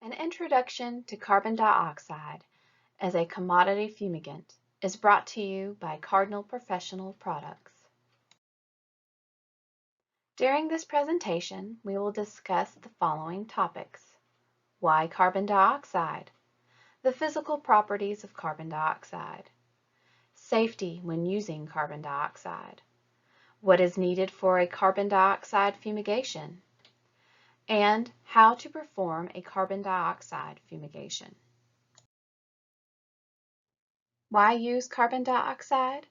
An introduction to carbon dioxide as a commodity fumigant is brought to you by Cardinal Professional Products. During this presentation, we will discuss the following topics. Why carbon dioxide? The physical properties of carbon dioxide. Safety when using carbon dioxide. What is needed for a carbon dioxide fumigation? And how to perform a carbon dioxide fumigation. Why use carbon dioxide?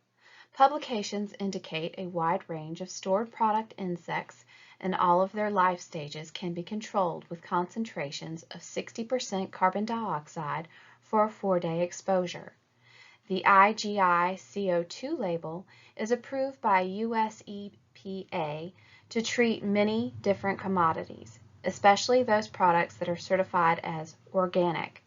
Publications indicate a wide range of stored product insects and all of their life stages can be controlled with concentrations of 60% carbon dioxide for a 4-day exposure. The IGI CO2 label is approved by US EPA to treat many different commodities, especially those products that are certified as organic.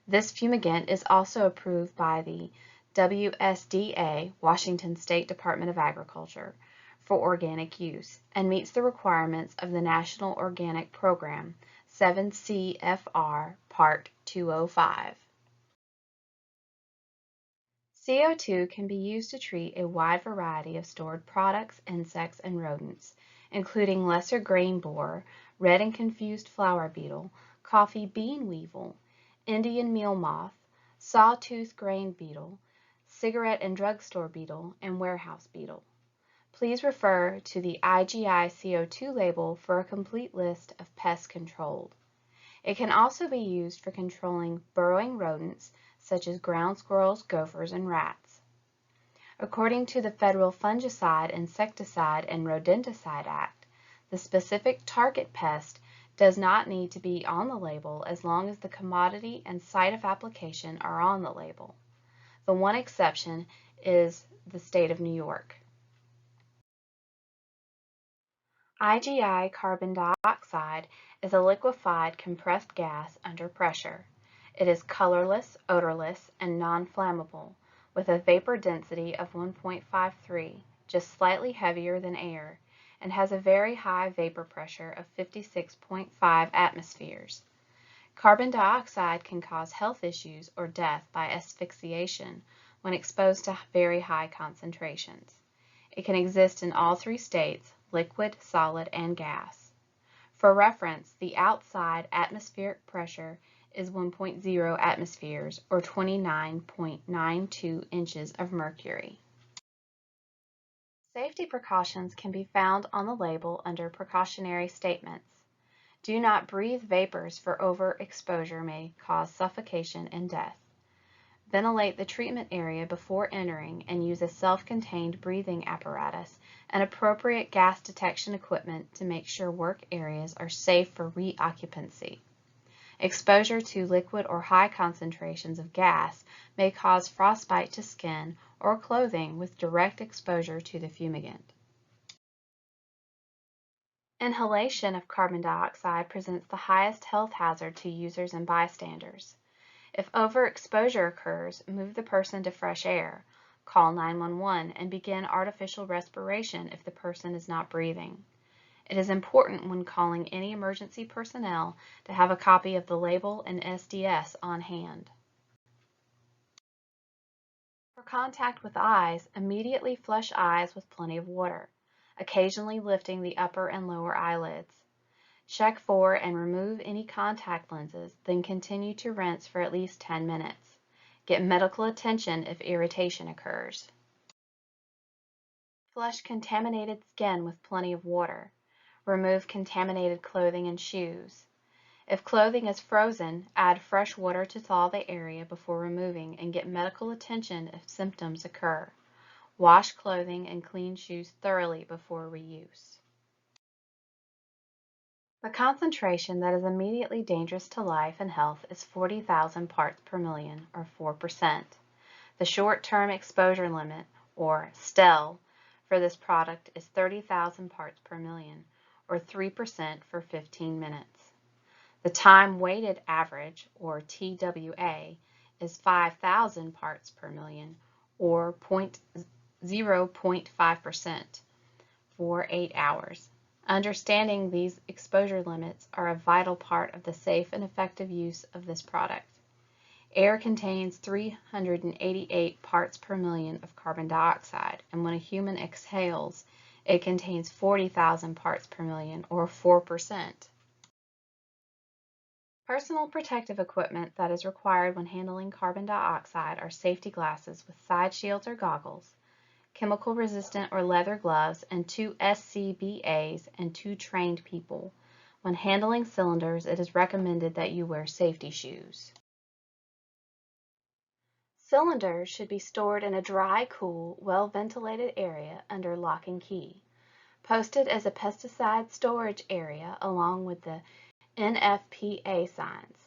This fumigant is also approved by the WSDA, Washington State Department of Agriculture, for organic use and meets the requirements of the National Organic Program 7 CFR Part 205. CO2 can be used to treat a wide variety of stored products, insects, and rodents, including lesser grain borer, red and confused flower beetle, coffee bean weevil, Indian meal moth, sawtooth grain beetle, cigarette and drugstore beetle, and warehouse beetle. Please refer to the IGI CO2 label for a complete list of pests controlled. It can also be used for controlling burrowing rodents such as ground squirrels, gophers, and rats. According to the Federal Fungicide, Insecticide, and Rodenticide Act, the specific target pest does not need to be on the label as long as the commodity and site of application are on the label. The one exception is the state of New York. IGI carbon dioxide is a liquefied compressed gas under pressure. It is colorless, odorless, and non-flammable, with a vapor density of 1.53, just slightly heavier than air, and has a very high vapor pressure of 56.5 atmospheres. Carbon dioxide can cause health issues or death by asphyxiation when exposed to very high concentrations. It can exist in all 3 states, liquid, solid, and gas. For reference, the outside atmospheric pressure is 1.0 atmospheres or 29.92 inches of mercury. Safety precautions can be found on the label under precautionary statements. Do not breathe vapors for overexposure may cause suffocation and death. Ventilate the treatment area before entering and use a self-contained breathing apparatus and appropriate gas detection equipment to make sure work areas are safe for reoccupancy. Exposure to liquid or high concentrations of gas may cause frostbite to skin or clothing with direct exposure to the fumigant. Inhalation of carbon dioxide presents the highest health hazard to users and bystanders. If overexposure occurs, move the person to fresh air, call 911, and begin artificial respiration if the person is not breathing. It is important when calling any emergency personnel to have a copy of the label and SDS on hand. For contact with eyes, immediately flush eyes with plenty of water, occasionally lifting the upper and lower eyelids. Check for and remove any contact lenses, then continue to rinse for at least 10 minutes. Get medical attention if irritation occurs. Flush contaminated skin with plenty of water. Remove contaminated clothing and shoes. If clothing is frozen, add fresh water to thaw the area before removing and get medical attention if symptoms occur. Wash clothing and clean shoes thoroughly before reuse. The concentration that is immediately dangerous to life and health is 40,000 parts per million, or 4%. The short-term exposure limit, or STEL, for this product is 30,000 parts per million, or 3% for 15 minutes. The time-weighted average, or TWA, is 5,000 parts per million, or 0.5% for 8 hours. Understanding these exposure limits are a vital part of the safe and effective use of this product. Air contains 388 parts per million of carbon dioxide, and when a human exhales, it contains 40,000 parts per million, or 4%. Personal protective equipment that is required when handling carbon dioxide are safety glasses with side shields or goggles, chemical-resistant or leather gloves, and 2 SCBAs and 2 trained people. When handling cylinders, it is recommended that you wear safety shoes. Cylinders should be stored in a dry, cool, well-ventilated area under lock and key. Posted as a pesticide storage area along with the NFPA signs.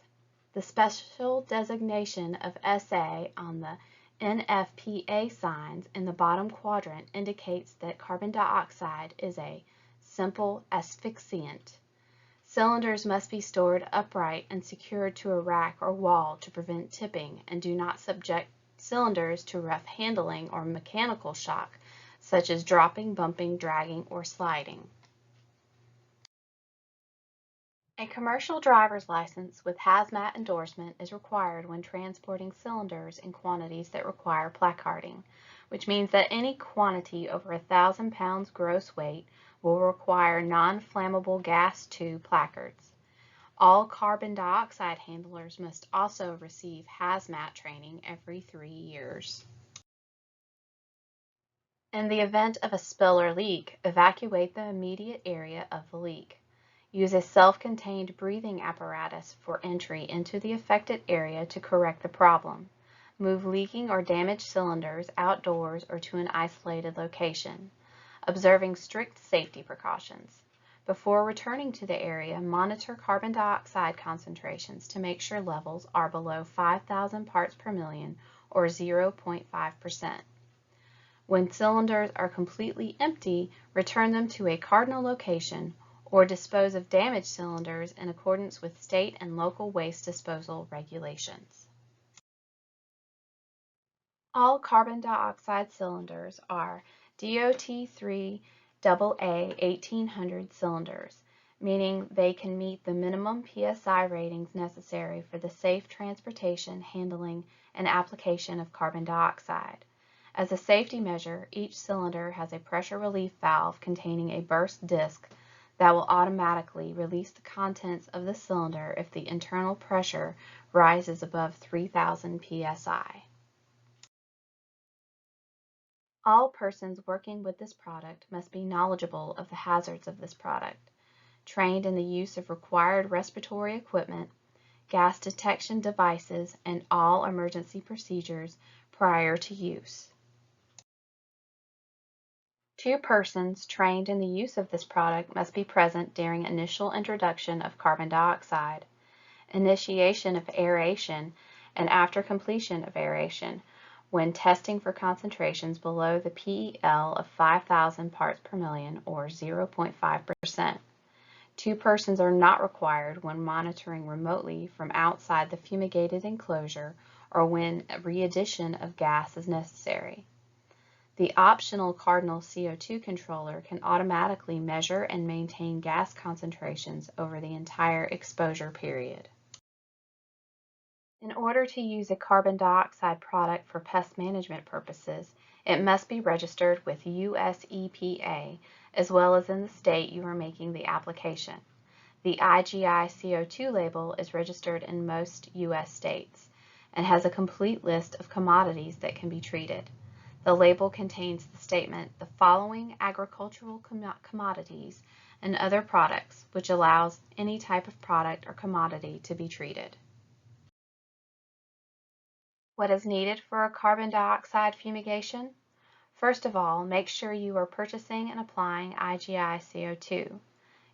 The special designation of SA on the NFPA signs in the bottom quadrant indicates that carbon dioxide is a simple asphyxiant. Cylinders must be stored upright and secured to a rack or wall to prevent tipping, and do not subject cylinders to rough handling or mechanical shock, such as dropping, bumping, dragging, or sliding. A commercial driver's license with hazmat endorsement is required when transporting cylinders in quantities that require placarding, which means that any quantity over 1,000 pounds gross weight will require non-flammable gas tube placards. All carbon dioxide handlers must also receive hazmat training every 3 years. In the event of a spill or leak, evacuate the immediate area of the leak. Use a self-contained breathing apparatus for entry into the affected area to correct the problem. Move leaking or damaged cylinders outdoors or to an isolated location, observing strict safety precautions. Before returning to the area, monitor carbon dioxide concentrations to make sure levels are below 5,000 parts per million or 0.5%. When cylinders are completely empty, return them to a cardinal location or dispose of damaged cylinders in accordance with state and local waste disposal regulations. All carbon dioxide cylinders are DOT3 AA 1800 cylinders, meaning they can meet the minimum PSI ratings necessary for the safe transportation, handling, and application of carbon dioxide. As a safety measure, each cylinder has a pressure relief valve containing a burst disc that will automatically release the contents of the cylinder if the internal pressure rises above 3,000 psi. All persons working with this product must be knowledgeable of the hazards of this product, trained in the use of required respiratory equipment, gas detection devices, and all emergency procedures prior to use. 2 persons trained in the use of this product must be present during initial introduction of carbon dioxide, initiation of aeration, and after completion of aeration, when testing for concentrations below the PEL of 5,000 parts per million or 0.5%. 2 persons are not required when monitoring remotely from outside the fumigated enclosure or when a re-addition of gas is necessary. The optional Cardinal CO2 controller can automatically measure and maintain gas concentrations over the entire exposure period. In order to use a carbon dioxide product for pest management purposes, it must be registered with US EPA as well as in the state you are making the application. The IGI CO2 label is registered in most US states and has a complete list of commodities that can be treated. The label contains the statement, "The following agricultural commodities and other products," which allows any type of product or commodity to be treated. What is needed for a carbon dioxide fumigation? First of all, make sure you are purchasing and applying IGI CO2.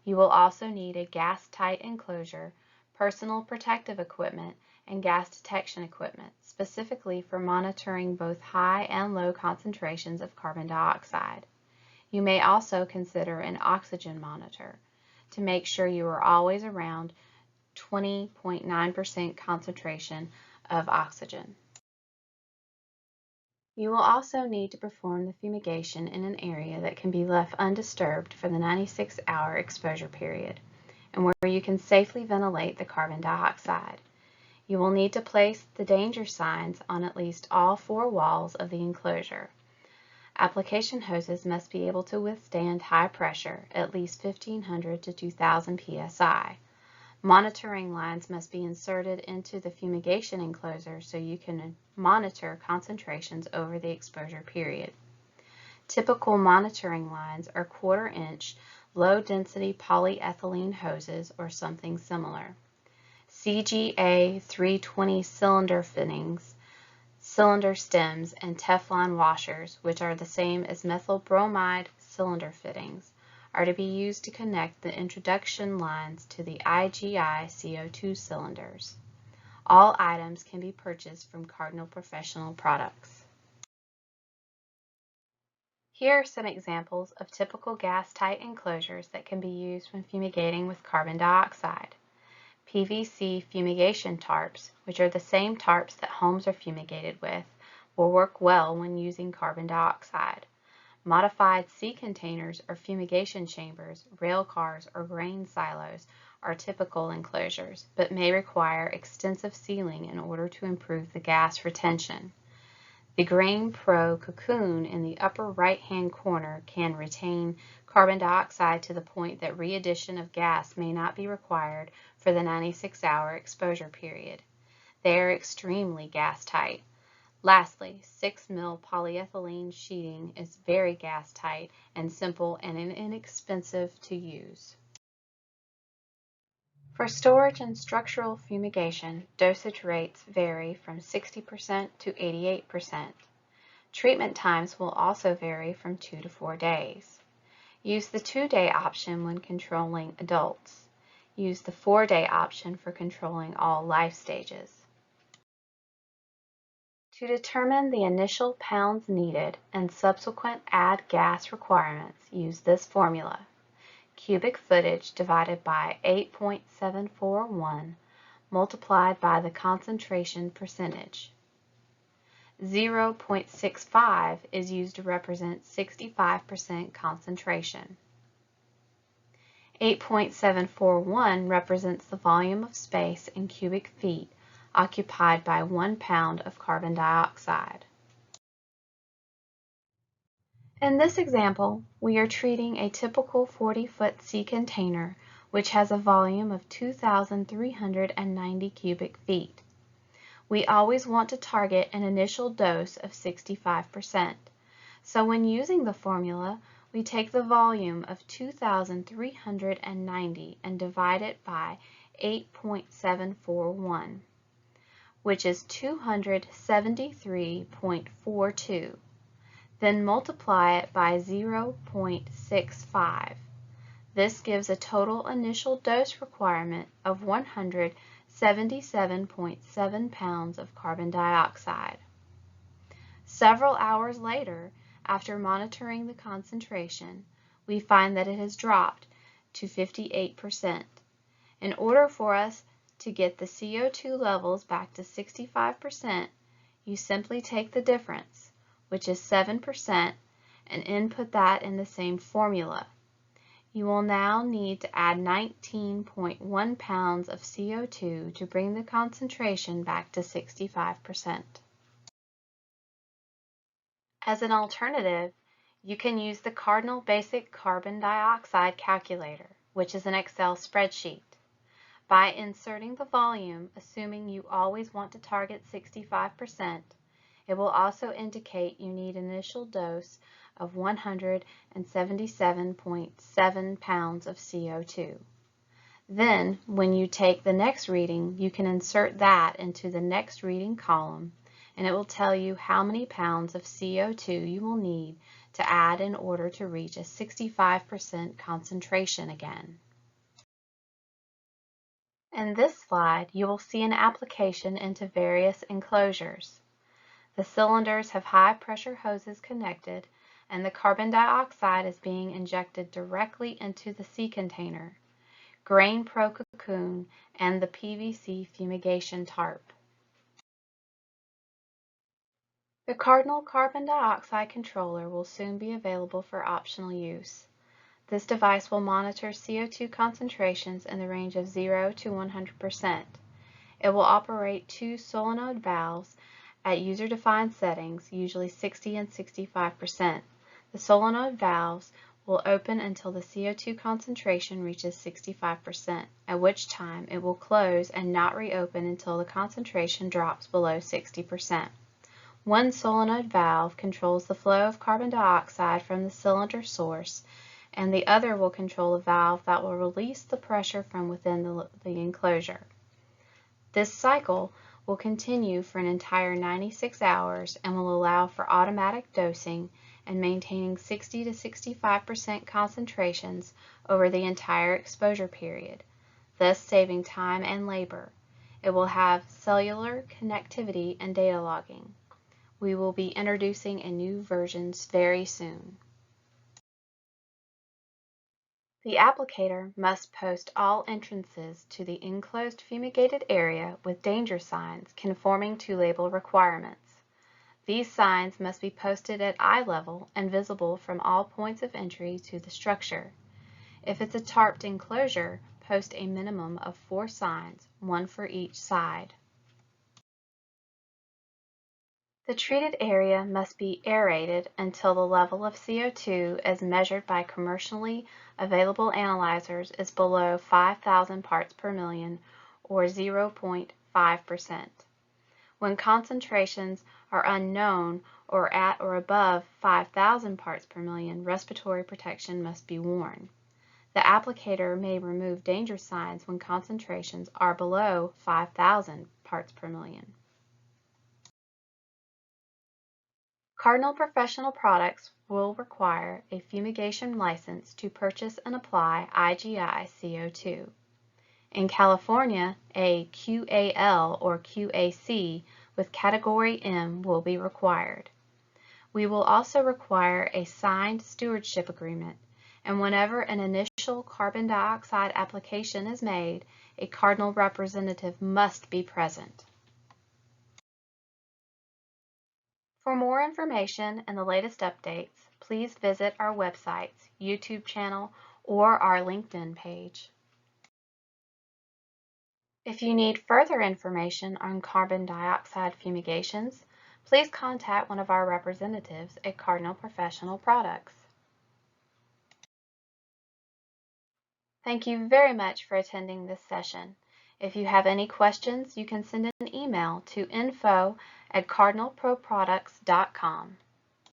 You will also need a gas-tight enclosure, personal protective equipment, and gas detection equipment, specifically for monitoring both high and low concentrations of carbon dioxide. You may also consider an oxygen monitor to make sure you are always around 20.9% concentration of oxygen. You will also need to perform the fumigation in an area that can be left undisturbed for the 96-hour exposure period, and where you can safely ventilate the carbon dioxide. You will need to place the danger signs on at least all 4 walls of the enclosure. Application hoses must be able to withstand high pressure, at least 1500 to 2000 psi. Monitoring lines must be inserted into the fumigation enclosure so you can monitor concentrations over the exposure period. Typical monitoring lines are 1/4-inch, low-density polyethylene hoses or something similar. CGA 320 cylinder fittings, cylinder stems, and Teflon washers, which are the same as methyl bromide cylinder fittings, are to be used to connect the introduction lines to the IGI CO2 cylinders. All items can be purchased from Cardinal Professional Products. Here are some examples of typical gas-tight enclosures that can be used when fumigating with carbon dioxide. PVC fumigation tarps, which are the same tarps that homes are fumigated with, will work well when using carbon dioxide. Modified sea containers or fumigation chambers, rail cars, or grain silos are typical enclosures, but may require extensive sealing in order to improve the gas retention. The Grain Pro cocoon in the upper right-hand corner can retain carbon dioxide to the point that readdition of gas may not be required for the 96-hour exposure period. They are extremely gas-tight. Lastly, 6 mil polyethylene sheeting is very gas-tight and simple and inexpensive to use. For storage and structural fumigation, dosage rates vary from 60% to 88%. Treatment times will also vary from 2 to 4 days. Use the 2-day option when controlling adults. Use the 4-day option for controlling all life stages. To determine the initial pounds needed and subsequent add gas requirements, use this formula. Cubic footage divided by 8.741 multiplied by the concentration percentage. 0.65 is used to represent 65% concentration. 8.741 represents the volume of space in cubic feet occupied by 1 pound of carbon dioxide. In this example, we are treating a typical 40-foot sea container which has a volume of 2,390 cubic feet. We always want to target an initial dose of 65%. So when using the formula, we take the volume of 2,390 and divide it by 8.741, which is 273.42. Then multiply it by 0.65. This gives a total initial dose requirement of 177.7 pounds of carbon dioxide. Several hours later, after monitoring the concentration, we find that it has dropped to 58%. In order for us to get the CO2 levels back to 65%, you simply take the difference, which is 7%, and input that in the same formula. You will now need to add 19.1 pounds of CO2 to bring the concentration back to 65%. As an alternative, you can use the Cardinal Basic Carbon Dioxide Calculator, which is an Excel spreadsheet. By inserting the volume, assuming you always want to target 65%, it will also indicate you need an initial dose of 177.7 pounds of CO2. Then, when you take the next reading, you can insert that into the next reading column, and it will tell you how many pounds of CO2 you will need to add in order to reach a 65% concentration again. In this slide, you will see an application into various enclosures. The cylinders have high-pressure hoses connected, and the carbon dioxide is being injected directly into the sea container, Grain Pro cocoon, and the PVC fumigation tarp. The Cardinal carbon dioxide controller will soon be available for optional use. This device will monitor CO2 concentrations in the range of 0 to 100%. It will operate two solenoid valves at user-defined settings, usually 60 and 65%. The solenoid valves will open until the CO2 concentration reaches 65%, at which time it will close and not reopen until the concentration drops below 60%. One solenoid valve controls the flow of carbon dioxide from the cylinder source, and the other will control the valve that will release the pressure from within the enclosure. This cycle will continue for an entire 96 hours and will allow for automatic dosing and maintaining 60 to 65% concentrations over the entire exposure period, thus saving time and labor. It will have cellular connectivity and data logging. We will be introducing a new versions very soon. The applicator must post all entrances to the enclosed fumigated area with danger signs conforming to label requirements. These signs must be posted at eye level and visible from all points of entry to the structure. If it's a tarped enclosure, post a minimum of 4 signs, one for each side. The treated area must be aerated until the level of CO2 as measured by commercially available analyzers is below 5,000 parts per million or 0.5%. When concentrations are unknown or at or above 5,000 parts per million, respiratory protection must be worn. The applicator may remove danger signs when concentrations are below 5,000 parts per million. Cardinal Professional Products will require a fumigation license to purchase and apply IGI CO2. In California, a QAL or QAC with Category M will be required. We will also require a signed stewardship agreement, and whenever an initial carbon dioxide application is made, a Cardinal representative must be present. For more information and the latest updates, please visit our websites, YouTube channel, or our LinkedIn page. If you need further information on carbon dioxide fumigations, please contact one of our representatives at Cardinal Professional Products. Thank you very much for attending this session. If you have any questions, you can send an email to info@cardinalproproducts.com.